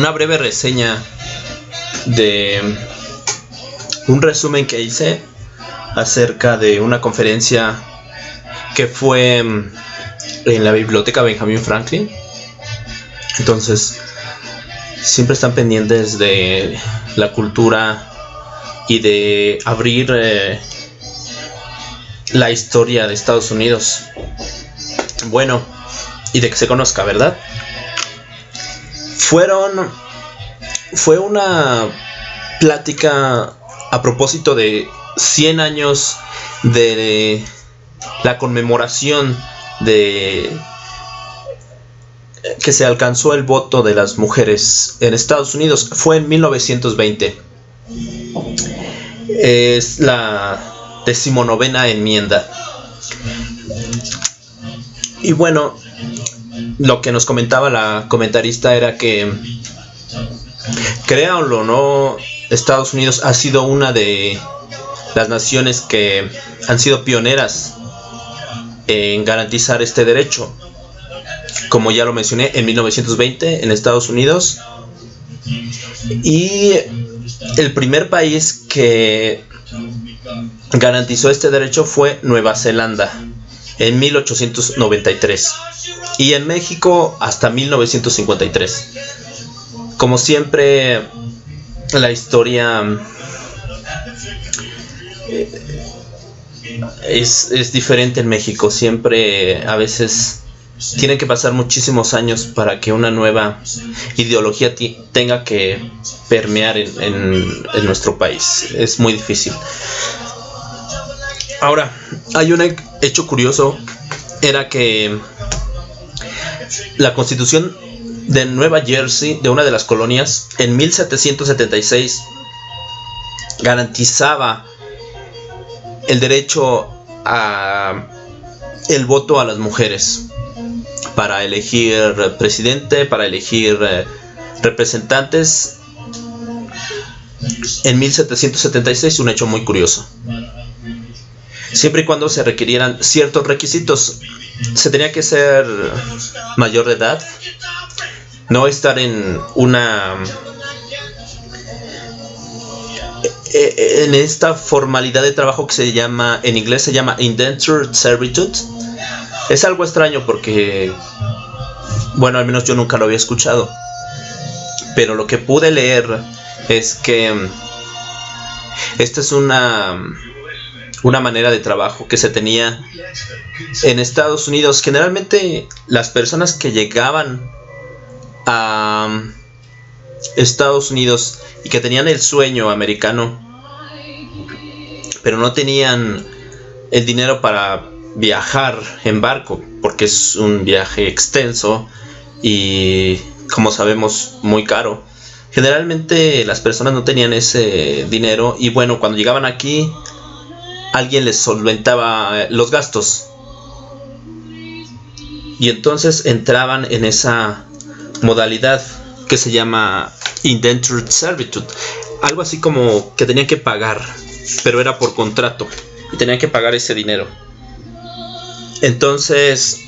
una breve reseña de un resumen que hice acerca de una conferencia que fue en la biblioteca Benjamin Franklin. Entonces, siempre están pendientes de la cultura y de abrir la historia de Estados Unidos. Bueno, y de que se conozca, ¿verdad? Fue una plática a propósito de 100 años de la conmemoración de que se alcanzó el voto de las mujeres en Estados Unidos. Fue en 1920. Es la 19ª enmienda. Y bueno, lo que nos comentaba la comentarista era que, créanlo o no, Estados Unidos ha sido una de las naciones que han sido pioneras en garantizar este derecho. Como ya lo mencioné, en 1920 en Estados Unidos. Y el primer país que garantizó este derecho fue Nueva Zelanda en 1893. Y en México hasta 1953. Como siempre, la historia es diferente en México. Siempre, a veces, tienen que pasar muchísimos años para que una nueva ideología tenga que permear en nuestro país. Es muy difícil. Ahora, hay un hecho curioso. Era que la Constitución de Nueva Jersey, de una de las colonias, en 1776 garantizaba el derecho a el voto a las mujeres para elegir presidente, para elegir representantes. En 1776, un hecho muy curioso. Siempre y cuando se requirieran ciertos requisitos. Se tenía que ser mayor de edad, no estar en esta formalidad de trabajo que se llama, en inglés se llama indentured servitude. Es algo extraño porque, bueno, al menos yo nunca lo había escuchado, pero lo que pude leer es que esta es una manera de trabajo que se tenía en Estados Unidos. Generalmente las personas que llegaban a Estados Unidos y que tenían el sueño americano, pero no tenían el dinero para viajar en barco, porque es un viaje extenso y, como sabemos, muy caro. Generalmente las personas no tenían ese dinero y, bueno, cuando llegaban aquí, alguien les solventaba los gastos. Y entonces entraban en esa modalidad que se llama indentured servitude. Algo así como que tenían que pagar, pero era por contrato y tenían que pagar ese dinero. Entonces,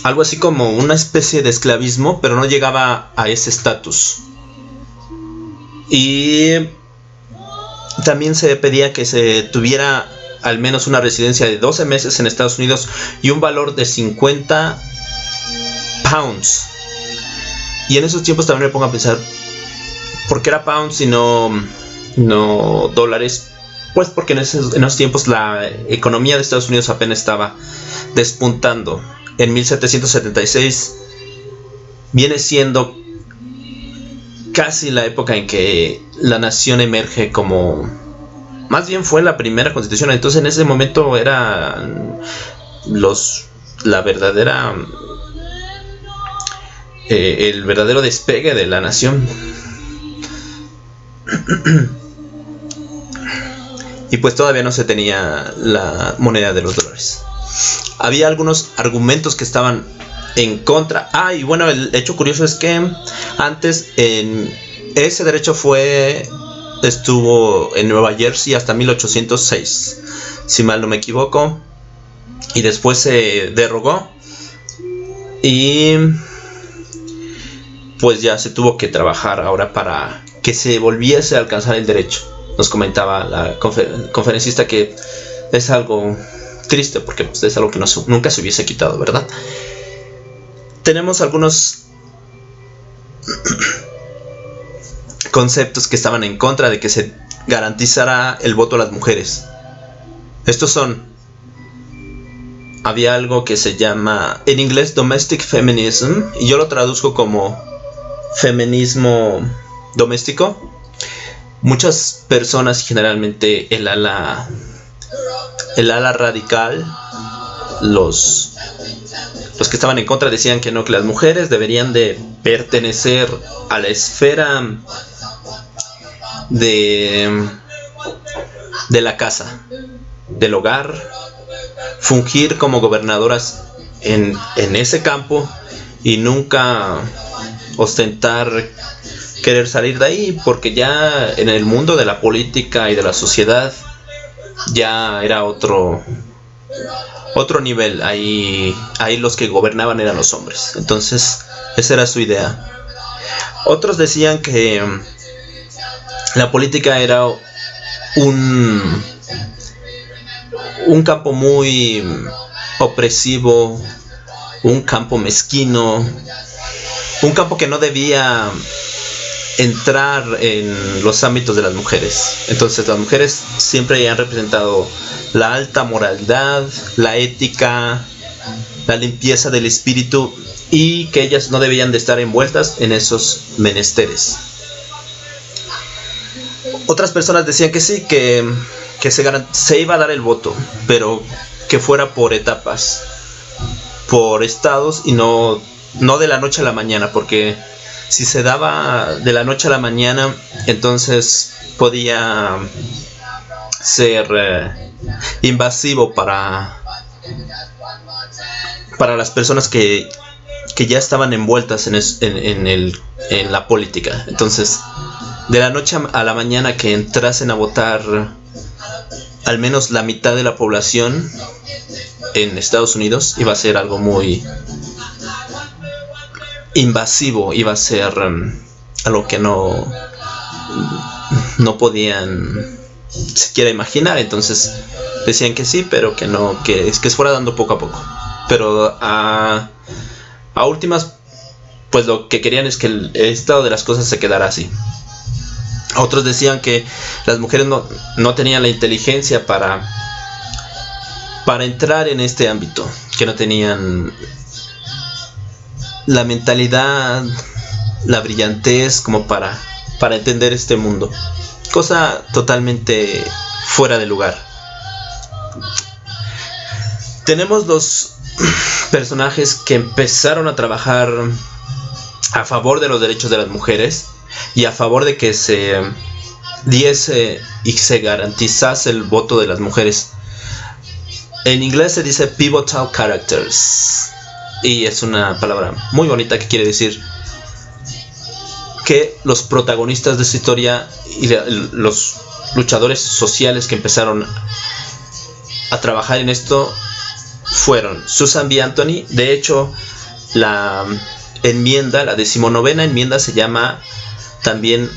algo así como una especie de esclavismo, pero no llegaba a ese estatus. Y también se pedía que se tuviera al menos una residencia de 12 meses en Estados Unidos y un valor de 50 pounds. Y en esos tiempos también me pongo a pensar, ¿por qué era pounds y no dólares? Pues porque en esos tiempos la economía de Estados Unidos apenas estaba despuntando. En 1776 viene siendo casi la época en que la nación emerge como... Más bien fue la primera constitución. Entonces en ese momento era la verdadera... el verdadero despegue de la nación. Y pues todavía no se tenía la moneda de los dólares. Había algunos argumentos que estaban en contra. Y bueno, el hecho curioso es que antes ese derecho estuvo en Nueva Jersey hasta 1806. si mal no me equivoco, y después se derogó y pues ya se tuvo que trabajar ahora para que se volviese a alcanzar el derecho. Nos comentaba la conferencista que es algo triste porque pues, es algo que nunca se hubiese quitado, ¿verdad? Tenemos algunos conceptos que estaban en contra de que se garantizara el voto a las mujeres. Estos son: había algo que se llama en inglés domestic feminism, y yo lo traduzco como feminismo doméstico. Muchas personas, generalmente el ala radical, los que estaban en contra, decían que no, que las mujeres deberían de pertenecer a la esfera de la casa, del hogar, fungir como gobernadoras en ese campo y nunca ostentar querer salir de ahí, porque ya en el mundo de la política y de la sociedad ya era otro nivel. Ahí los que gobernaban eran los hombres. Entonces esa era su idea. Otros decían que la política era un campo muy opresivo, un campo mezquino, un campo que no debía entrar en los ámbitos de las mujeres. Entonces las mujeres siempre han representado la alta moralidad, la ética, la limpieza del espíritu, y que ellas no debían de estar envueltas en esos menesteres. Otras personas decían que sí, que se iba a dar el voto, pero que fuera por etapas, por estados, y no de la noche a la mañana, porque si se daba de la noche a la mañana, entonces podía ser invasivo para las personas que ya estaban envueltas en la política. Entonces, de la noche a la mañana que entrasen a votar al menos la mitad de la población en Estados Unidos, iba a ser algo muy invasivo, iba a ser algo que no podían siquiera imaginar. Entonces decían que sí, pero que no, que se fuera dando poco a poco. Pero a últimas, pues lo que querían es que el estado de las cosas se quedara así. Otros decían que las mujeres no tenían la inteligencia para entrar en este ámbito, que no tenían la mentalidad, la brillantez como para entender este mundo. Cosa totalmente fuera de lugar. Tenemos dos personajes que empezaron a trabajar a favor de los derechos de las mujeres y a favor de que se diese y se garantizase el voto de las mujeres. En inglés se dice pivotal characters, y es una palabra muy bonita que quiere decir que los protagonistas de esta historia y los luchadores sociales que empezaron a trabajar en esto fueron Susan B. Anthony. De hecho, la enmienda, la 19ª enmienda, se llama también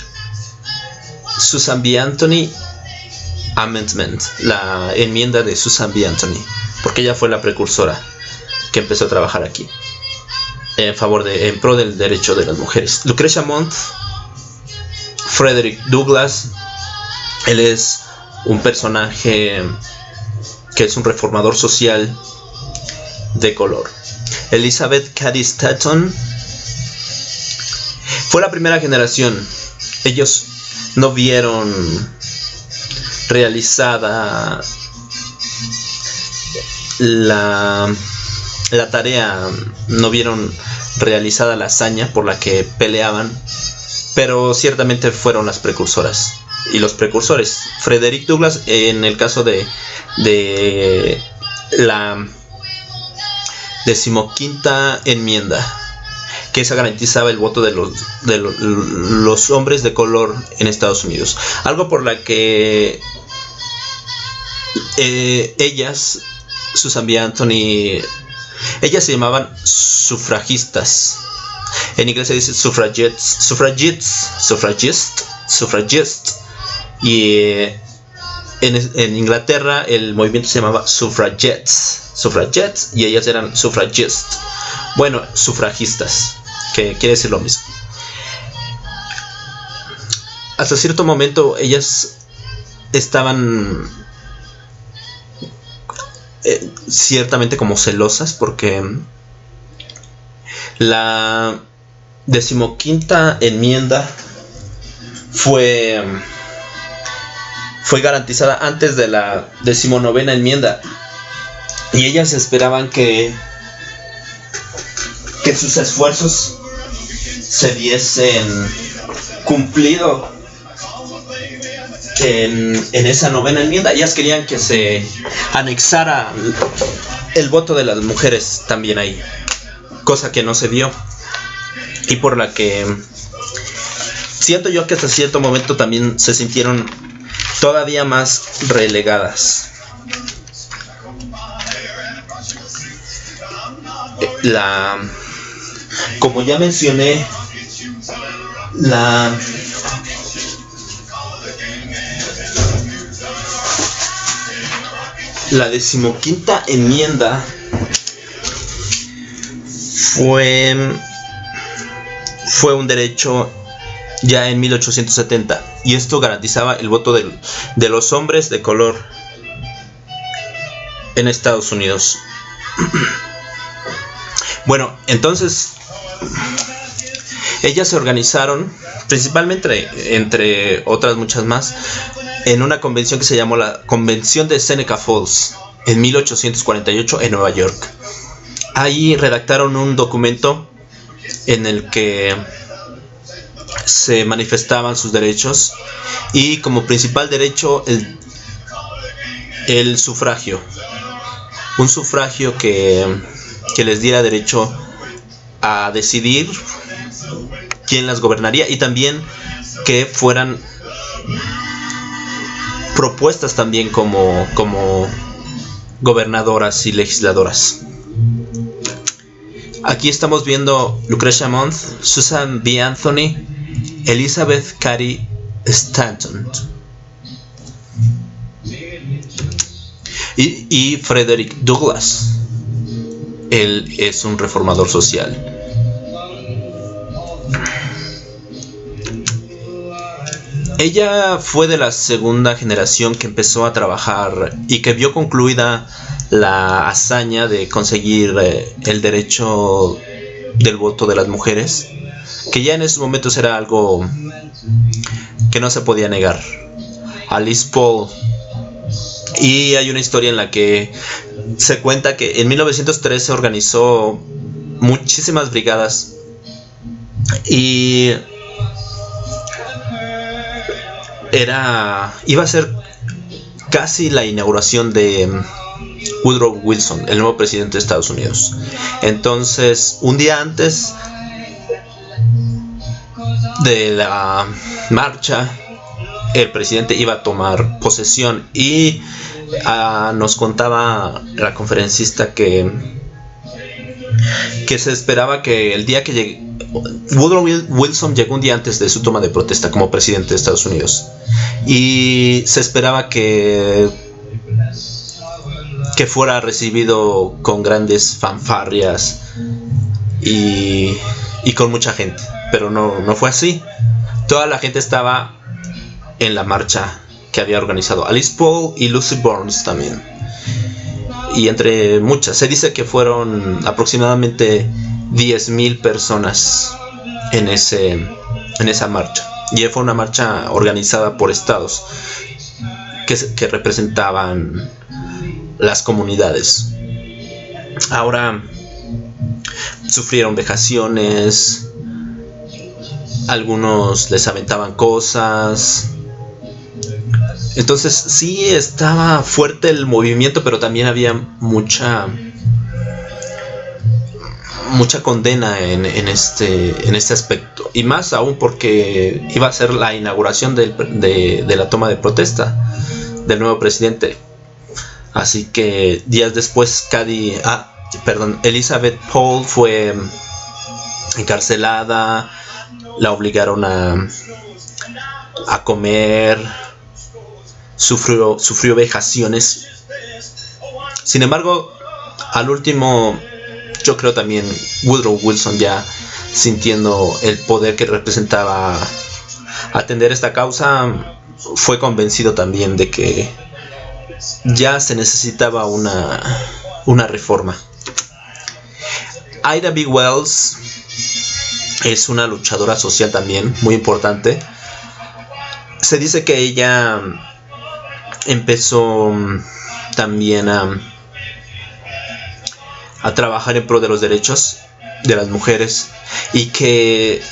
Susan B. Anthony Amendment, la enmienda de Susan B. Anthony, porque ella fue la precursora que empezó a trabajar aquí en pro del derecho de las mujeres. Lucretia Mott, Frederick Douglass, él es un personaje que es un reformador social de color. Elizabeth Cady Stanton fue la primera generación. Ellos no vieron realizada la tarea, no vieron realizada la hazaña por la que peleaban, pero ciertamente fueron las precursoras y los precursores. Frederick Douglass, en el caso de la 15ª enmienda, que esa garantizaba el voto de los hombres de color en Estados Unidos, algo por la que ellas, Susan B. Anthony, ellas se llamaban sufragistas. En inglés se dice suffragist. Y en Inglaterra el movimiento se llamaba suffragettes, y ellas eran suffragists. Bueno, sufragistas, que quiere decir lo mismo. Hasta cierto momento ellas estaban ciertamente como celosas, porque la 15ª enmienda fue garantizada antes de la 19ª enmienda, y ellas esperaban que sus esfuerzos se viesen cumplido en esa 9ª enmienda. Ellas querían que se anexara el voto de las mujeres también ahí, cosa que no se dio, y por la que siento yo que hasta cierto momento también se sintieron todavía más relegadas. Como ya mencioné, la 15ª enmienda fue un derecho ya en 1870, y esto garantizaba el voto de los hombres de color en Estados Unidos. Bueno, entonces ellas se organizaron, principalmente entre otras muchas más, en una convención que se llamó la Convención de Seneca Falls en 1848 en Nueva York. Ahí redactaron un documento en el que se manifestaban sus derechos, y como principal derecho el sufragio, un sufragio que les diera derecho a decidir quién las gobernaría, y también que fueran propuestas también como gobernadoras y legisladoras. Aquí estamos viendo Lucretia Mott, Susan B. Anthony, Elizabeth Cady Stanton y Frederick Douglass. Él es un reformador social. Ella fue de la segunda generación que empezó a trabajar y que vio concluida la hazaña de conseguir el derecho del voto de las mujeres, que ya en esos momentos era algo que no se podía negar. Alice Paul. Y hay una historia en la que se cuenta que en 1903 se organizó muchísimas brigadas, y iba a ser casi la inauguración de Woodrow Wilson, el nuevo presidente de Estados Unidos. Entonces, un día antes de la marcha, el presidente iba a tomar posesión, y nos contaba la conferencista que se esperaba que el día que llegue, Woodrow Wilson llegó un día antes de su toma de protesta como presidente de Estados Unidos, y se esperaba que fuera recibido con grandes fanfarrias y con mucha gente, pero no fue así. Toda la gente estaba en la marcha que había organizado Alice Paul y Lucy Burns también, y entre muchas. Se dice que fueron aproximadamente 10,000 personas en esa marcha, y fue una marcha organizada por estados que representaban las comunidades. Ahora sufrieron vejaciones, algunos les aventaban cosas. Entonces sí estaba fuerte el movimiento, pero también había mucha condena en este aspecto, y más aún porque iba a ser la inauguración de la toma de protesta del nuevo presidente. Así que días después Elizabeth Paul fue encarcelada, la obligaron a comer, sufrió vejaciones. Sin embargo, al último, yo creo también Woodrow Wilson, ya sintiendo el poder que representaba atender esta causa, fue convencido también de que ya se necesitaba una reforma. Ida B. Wells es una luchadora social también muy importante. Se dice que ella empezó también a trabajar en pro de los derechos de las mujeres, y que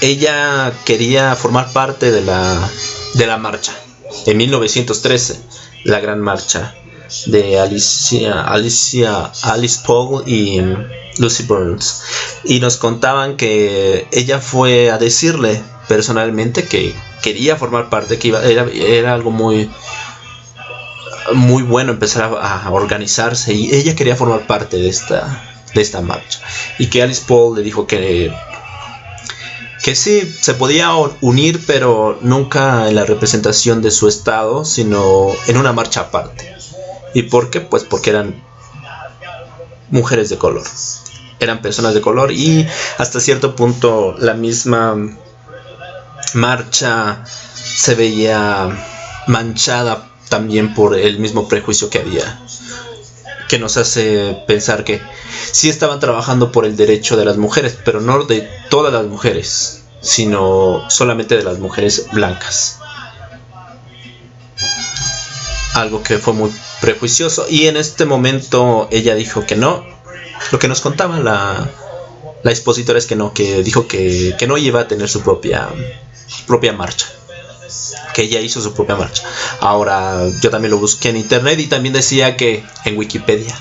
ella quería formar parte de la marcha en 1913, la gran marcha de Alice Paul y Lucy Burns, y nos contaban que ella fue a decirle personalmente que quería formar parte, que era algo muy bueno empezar a organizarse, y ella quería formar parte de esta marcha, y que Alice Paul le dijo que sí, se podía unir, pero nunca en la representación de su estado, sino en una marcha aparte. ¿Y por qué? Pues porque eran mujeres de color, eran personas de color, y hasta cierto punto la misma marcha se veía manchada también por el mismo prejuicio que había, que nos hace pensar que sí estaban trabajando por el derecho de las mujeres, pero no de todas las mujeres, sino solamente de las mujeres blancas. Algo que fue muy prejuicioso, y en este momento ella dijo que no. Lo que nos contaba la expositora es que no, que dijo que no iba a tener su propia marcha, que ella hizo su propia marcha. Ahora, yo también lo busqué en internet, y también decía que en Wikipedia,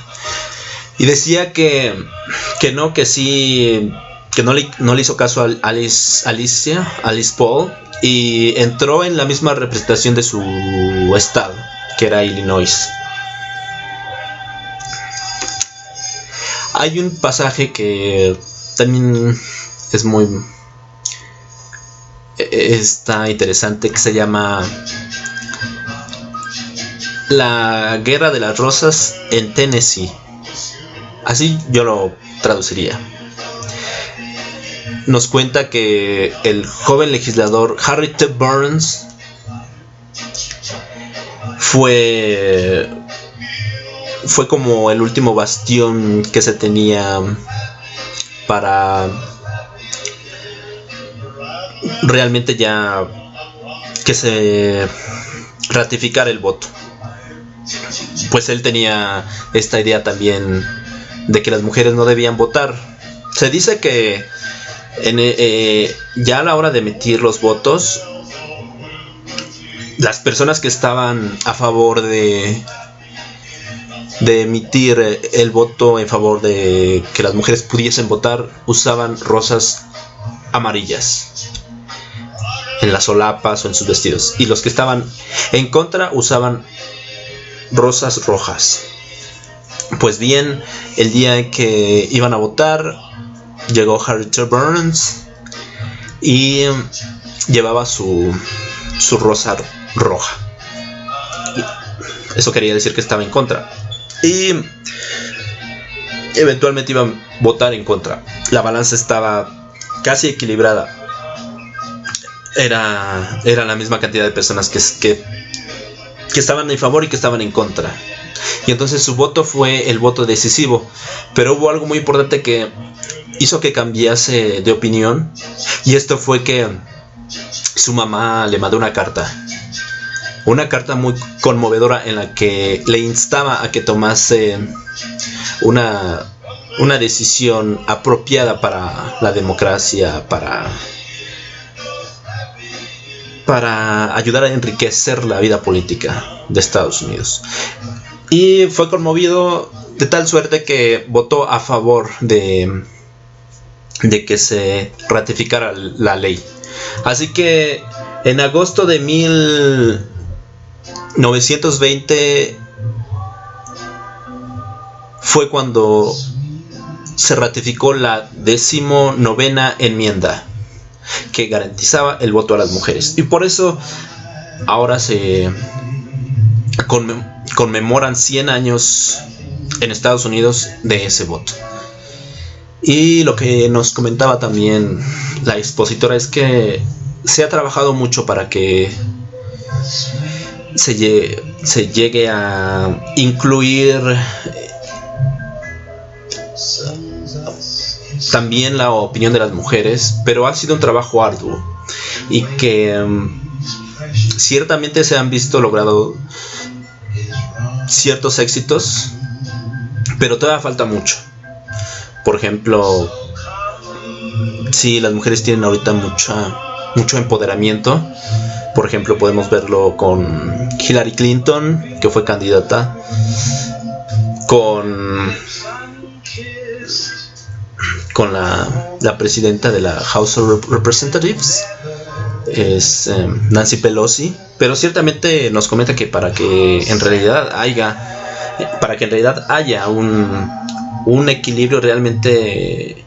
y decía que no, que sí, que no le hizo caso a Alice Paul, y entró en la misma representación de su estado, que era Illinois. Hay un pasaje que también es está interesante, que se llama La Guerra de las Rosas en Tennessee. Así yo lo traduciría. Nos cuenta que el joven legislador Harry T. Burns fue como el último bastión que se tenía para realmente ya que se ratificara el voto. Pues él tenía esta idea también de que las mujeres no debían votar. Se dice que ya a la hora de emitir los votos, las personas que estaban a favor de emitir el voto en favor de que las mujeres pudiesen votar, usaban rosas amarillas en las solapas o en sus vestidos, y los que estaban en contra usaban rosas rojas. Pues bien, el día en que iban a votar, llegó Harry T. Burns y llevaba su rosa roja. Eso quería decir que estaba en contra, y eventualmente iban a votar en contra. La balanza estaba casi equilibrada. Era la misma cantidad de personas que estaban en favor y que estaban en contra. Y entonces su voto fue el voto decisivo. Pero hubo algo muy importante que hizo que cambiase de opinión, y esto fue que su mamá le mandó una carta muy conmovedora, en la que le instaba a que tomase una decisión apropiada para la democracia, para ayudar a enriquecer la vida política de Estados Unidos. Y fue conmovido de tal suerte que votó a favor de que se ratificara la ley. Así que en agosto de 1920 fue cuando se ratificó la 19ª enmienda que garantizaba el voto a las mujeres. Y por eso ahora se conmemoran 100 años en Estados Unidos de ese voto. Y lo que nos comentaba también la expositora es que se ha trabajado mucho para que se llegue a incluir también la opinión de las mujeres, pero ha sido un trabajo arduo y que ciertamente se han visto logrado ciertos éxitos, pero todavía falta mucho. Por ejemplo, sí, las mujeres tienen ahorita mucho empoderamiento. Por ejemplo, podemos verlo con Hillary Clinton, que fue candidata, con la presidenta de la House of Representatives, es Nancy Pelosi. Pero ciertamente nos comenta que para que en realidad haya un equilibrio realmente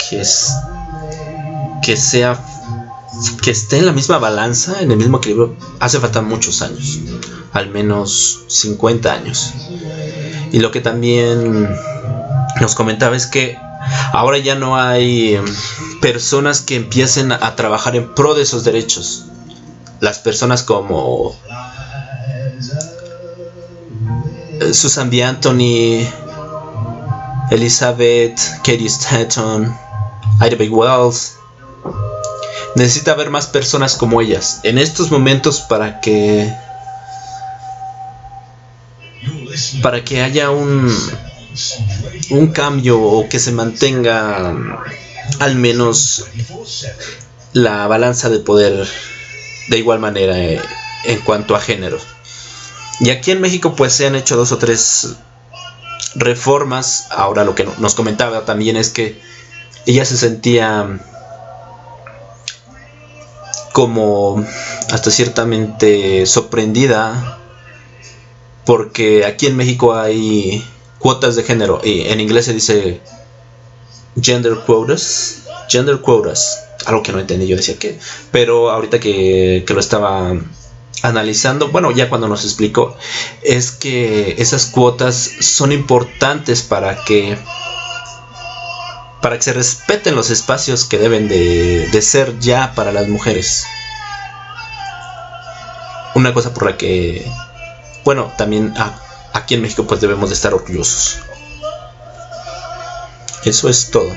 que esté en la misma balanza, en el mismo equilibrio, hace falta muchos años, al menos 50 años. Y lo que también nos comentaba es que ahora ya no hay personas que empiecen a trabajar en pro de esos derechos. Las personas como Susan B. Anthony, Elizabeth Cady Stanton, Ida B. Wells. Necesita haber más personas como ellas en estos momentos para que haya un cambio, o que se mantenga al menos la balanza de poder de igual manera en cuanto a género. Y aquí en México pues se han hecho 2 o 3 reformas. Ahora lo que nos comentaba también es que ella se sentía como hasta ciertamente sorprendida, porque aquí en México hay cuotas de género, y en inglés se dice gender quotas, algo que no entendí, yo decía que, pero ahorita que lo estaba analizando, bueno, ya cuando nos explicó, es que esas cuotas son importantes para que se respeten los espacios que deben de ser ya para las mujeres. Una cosa por la que, bueno, también aquí en México pues debemos de estar orgullosos. Eso es todo.